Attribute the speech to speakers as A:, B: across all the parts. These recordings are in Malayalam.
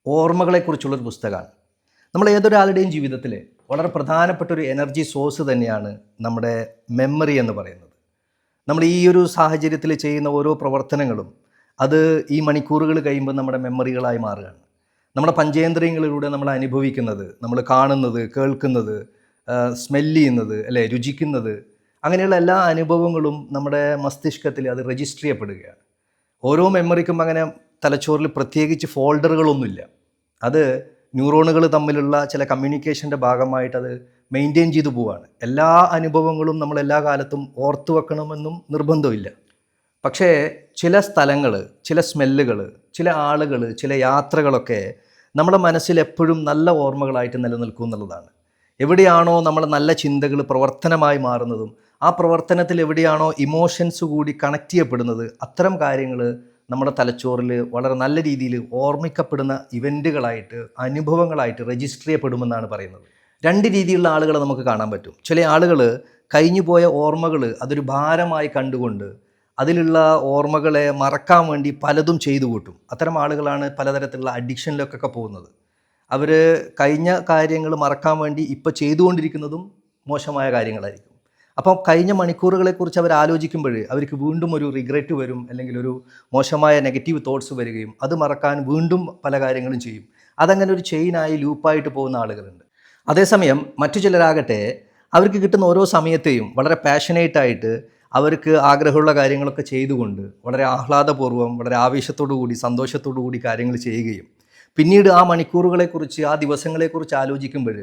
A: ഓർമ്മകളെക്കുറിച്ചുള്ളൊരു പുസ്തകമാണ്. നമ്മൾ ഏതൊരാളുടെയും ജീവിതത്തിൽ വളരെ പ്രധാനപ്പെട്ട ഒരു എനർജി സോഴ്സ് തന്നെയാണ് നമ്മുടെ മെമ്മറി എന്ന് പറയുന്നത്. നമ്മൾ ഈ ഒരു സാഹചര്യത്തിൽ ചെയ്യുന്ന ഓരോ പ്രവർത്തനങ്ങളും അത് ഈ മണിക്കൂറുകൾ കഴിയുമ്പോൾ നമ്മുടെ മെമ്മറികളായി മാറുകയാണ്. നമ്മുടെ പഞ്ചേന്ദ്രിയങ്ങളിലൂടെ നമ്മൾ അനുഭവിക്കുന്നത്, നമ്മൾ കാണുന്നത്, കേൾക്കുന്നത്, സ്മെല്ല് ചെയ്യുന്നത്, അല്ലേ, രുചിക്കുന്നത്, അങ്ങനെയുള്ള എല്ലാ അനുഭവങ്ങളും നമ്മുടെ മസ്തിഷ്കത്തിൽ അത് രജിസ്റ്റർ ചെയ്യപ്പെടുകയാണ്. ഓരോ മെമ്മറിക്കും അങ്ങനെ തലച്ചോറിൽ പ്രത്യേകിച്ച് ഫോൾഡറുകളൊന്നുമില്ല. അത് ന്യൂറോണുകൾ തമ്മിലുള്ള ചില കമ്മ്യൂണിക്കേഷൻ്റെ ഭാഗമായിട്ട് അത് മെയിൻറ്റെയിൻ ചെയ്തു പോവുകയാണ്. എല്ലാ അനുഭവങ്ങളും നമ്മൾ എല്ലാ കാലത്തും ഓർത്തു വെക്കണമെന്നും നിർബന്ധമില്ല. പക്ഷേ ചില സ്ഥലങ്ങൾ, ചില സ്മെല്ലുകൾ, ചില ആളുകൾ, ചില യാത്രകളൊക്കെ നമ്മുടെ മനസ്സിൽ എപ്പോഴും നല്ല ഓർമ്മകളായിട്ട് നിലനിൽക്കും എന്നുള്ളതാണ്. എവിടെയാണോ നമ്മൾ നല്ല ചിന്തകൾ പ്രവർത്തനമായി മാറുന്നതും ആ പ്രവർത്തനത്തിൽ എവിടെയാണോ ഇമോഷൻസ് കൂടി കണക്ട് ചെയ്യപ്പെടുന്നത്, അത്തരം കാര്യങ്ങൾ നമ്മുടെ തലച്ചോറിൽ വളരെ നല്ല രീതിയിൽ ഓർമ്മിക്കപ്പെടുന്ന ഇവൻറ്റുകളായിട്ട്, അനുഭവങ്ങളായിട്ട് രജിസ്റ്റർ ചെയ്യപ്പെടുമെന്നാണ് പറയുന്നത്. രണ്ട് രീതിയിലുള്ള ആളുകളെ നമുക്ക് കാണാൻ പറ്റും. ചില ആളുകൾ കഴിഞ്ഞുപോയ ഓർമ്മകൾ അതൊരു ഭാരമായി കണ്ടുകൊണ്ട് അതിലുള്ള ഓർമ്മകളെ മറക്കാൻ വേണ്ടി പലതും ചെയ്തു കൂട്ടും. അത്തരം ആളുകളാണ് പലതരത്തിലുള്ള അഡിക്ഷനിലൊക്കെ പോകുന്നത്. അവർ കഴിഞ്ഞ കാര്യങ്ങൾ മറക്കാൻ വേണ്ടി ഇപ്പോൾ ചെയ്തുകൊണ്ടിരിക്കുന്നതും മോശമായ കാര്യങ്ങളായിരിക്കും. അപ്പോൾ കഴിഞ്ഞ മണിക്കൂറുകളെക്കുറിച്ച് അവർ ആലോചിക്കുമ്പോൾ അവർക്ക് വീണ്ടും ഒരു റിഗ്രറ്റ് വരും, അല്ലെങ്കിൽ ഒരു മോശമായ നെഗറ്റീവ് തോട്ട്സ് വരികയും അത് മറക്കാൻ വീണ്ടും പല കാര്യങ്ങളും ചെയ്യും. അതങ്ങനെ ഒരു ചെയിനായി ലൂപ്പായിട്ട് പോകുന്ന ആളുകളുണ്ട്. അതേസമയം മറ്റു ചിലരാകട്ടെ അവർക്ക് കിട്ടുന്ന ഓരോ സമയത്തെയും വളരെ പാഷനേറ്റായിട്ട് അവർക്ക് ആഗ്രഹമുള്ള കാര്യങ്ങളൊക്കെ ചെയ്തുകൊണ്ട് വളരെ ആഹ്ലാദപൂർവ്വം, വളരെ ആവേശത്തോടു കൂടി, സന്തോഷത്തോടു കൂടി കാര്യങ്ങൾ ചെയ്യുകയും പിന്നീട് ആ മണിക്കൂറുകളെക്കുറിച്ച്, ആ ദിവസങ്ങളെക്കുറിച്ച് ആലോചിക്കുമ്പോൾ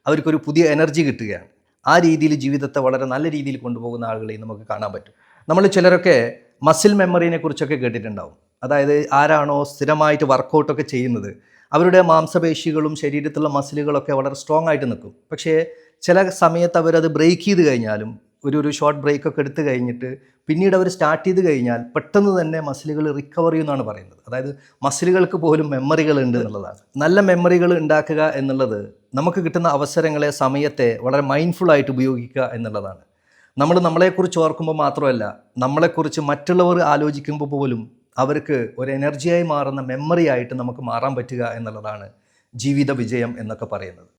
A: അവർക്കൊരു പുതിയ എനർജി കിട്ടുകയാണ്. ആ രീതിയിൽ ജീവിതത്തെ വളരെ നല്ല രീതിയിൽ കൊണ്ടുപോകുന്ന ആളുകളെയും നമുക്ക് കാണാൻ പറ്റും. നമ്മൾ ചിലരൊക്കെ മസിൽ മെമ്മറിനെ കുറിച്ചൊക്കെ കേട്ടിട്ടുണ്ടാവും. അതായത് ആരാണോ സ്ഥിരമായിട്ട് വർക്കൗട്ടൊക്കെ ചെയ്യുന്നത് അവരുടെ മാംസപേശികളും ശരീരത്തിലുള്ള മസിലുകളൊക്കെ വളരെ സ്ട്രോങ് ആയിട്ട് നിൽക്കും. പക്ഷേ ചില സമയത്ത് അവരത് ബ്രേക്ക് ചെയ്ത് കഴിഞ്ഞാലും, ഒരു ഷോർട്ട് ബ്രേക്കൊക്കെ എടുത്തു കഴിഞ്ഞിട്ട് പിന്നീട് അവർ സ്റ്റാർട്ട് ചെയ്ത് കഴിഞ്ഞാൽ പെട്ടെന്ന് തന്നെ മസിലുകൾ റിക്കവർ ചെയ്യുമെന്നാണ് പറയുന്നത്. അതായത് മസിലുകൾക്ക് പോലും മെമ്മറികൾ ഉണ്ട് എന്നുള്ളതാണ്. നല്ല മെമ്മറികൾ ഉണ്ടാക്കുക എന്നുള്ളത് നമുക്ക് കിട്ടുന്ന അവസരങ്ങളെ, സമയത്തെ വളരെ മൈൻഡ്ഫുള്ളായിട്ട് ഉപയോഗിക്കുക എന്നുള്ളതാണ്. നമ്മൾ നമ്മളെക്കുറിച്ച് ഓർക്കുമ്പോൾ മാത്രമല്ല, നമ്മളെക്കുറിച്ച് മറ്റുള്ളവർ ആലോചിക്കുമ്പോൾ പോലും അവർക്ക് ഒരു എനർജിയായി മാറുന്ന മെമ്മറി ആയിട്ട് നമുക്ക് മാറാൻ പറ്റുക എന്നുള്ളതാണ് ജീവിത വിജയം എന്നൊക്കെ പറയുന്നത്.